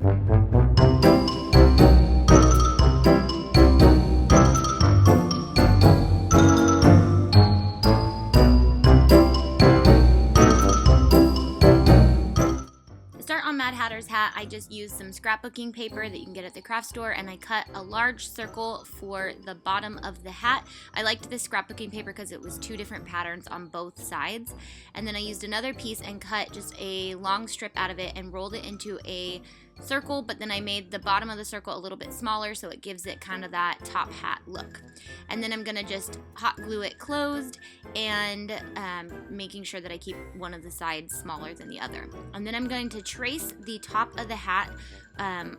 Mad Hatter's hat, I just used some scrapbooking paper that you can get at the craft store, and I cut a large circle for the bottom of the hat. I liked this scrapbooking paper because it was 2 different patterns on both sides. And then I used another piece and cut just a long strip out of it and rolled it into a circle, but then I made the bottom of the circle a little bit smaller so it gives it kind of that top hat look. And then I'm gonna just hot glue it closed and making sure that I keep one of the sides smaller than the other. And then I'm going to trace the top of the hat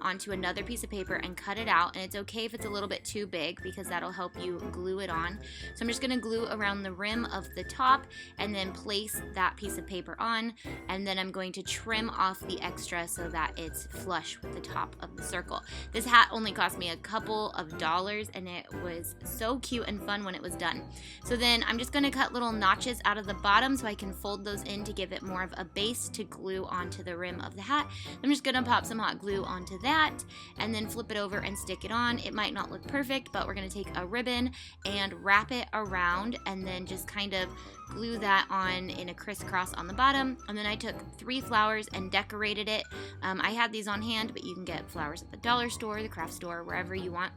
onto another piece of paper and cut it out, and it's okay if it's a little bit too big because that'll help you glue it on. So I'm just going to glue around the rim of the top and then place that piece of paper on, and then I'm going to trim off the extra so that it's flush with the top of the circle. This hat only cost me a couple of dollars, and it was so cute and fun when it was done. So then I'm just going to cut little notches out of the bottom so I can fold those in to give it more of a base to glue onto the rim of the hat. I'm just going to pop some hot glue onto that and then flip it over and stick it on. It might not look perfect, but we're going to take a ribbon and wrap it around and then just kind of glue that on in a crisscross on the bottom. And then I took 3 flowers and decorated it. I had these on hand, but you can get flowers at the dollar store, the craft store, wherever you want.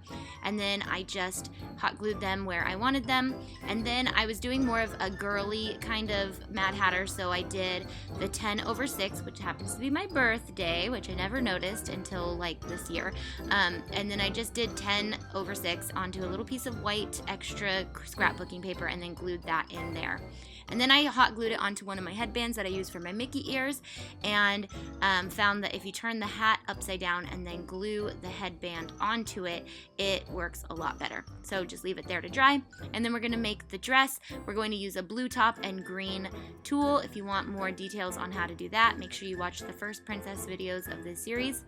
And then I just hot glued them where I wanted them. And then I was doing more of a girly kind of Mad Hatter, so I did the 10/6, which happens to be my birthday, which I never noticed until like this year. And then I just did 10/6 onto a little piece of white extra scrapbooking paper and then glued that in there. And then I hot glued it onto one of my headbands that I use for my Mickey ears, and found that if you turn the hat upside down and then glue the headband onto it, it works a lot better. So just leave it there to dry. And then we're going to make the dress. We're going to use a blue top and green tulle. If you want more details on how to do that, make sure you watch the first princess videos of this series.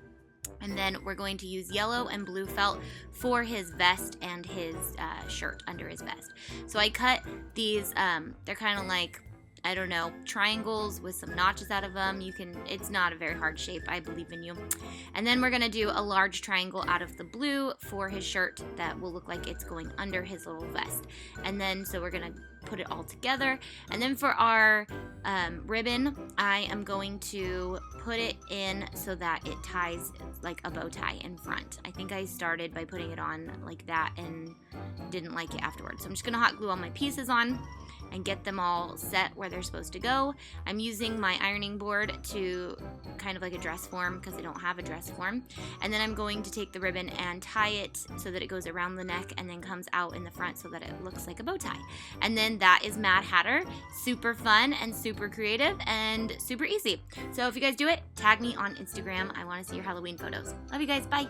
And then we're going to use yellow and blue felt for his vest and his shirt under his vest. So I cut these, they're kind of like, I don't know, triangles with some notches out of them. It's not a very hard shape. I believe in you. And then we're going to do a large triangle out of the blue for his shirt that will look like it's going under his little vest. And then, so we're going to put it all together. And then for our ribbon, I am going to put it in so that it ties like a bow tie in front. I think I started by putting it on like that and didn't like it afterwards. So I'm just going to hot glue all my pieces on and get them all set where they're supposed to go. I'm using my ironing board to kind of like a dress form because I don't have a dress form. And then I'm going to take the ribbon and tie it so that it goes around the neck and then comes out in the front so that it looks like a bow tie. And then that is Mad Hatter. Super fun and super creative and super easy. So if you guys do it, tag me on Instagram. I want to see your Halloween photos. Love you guys. Bye.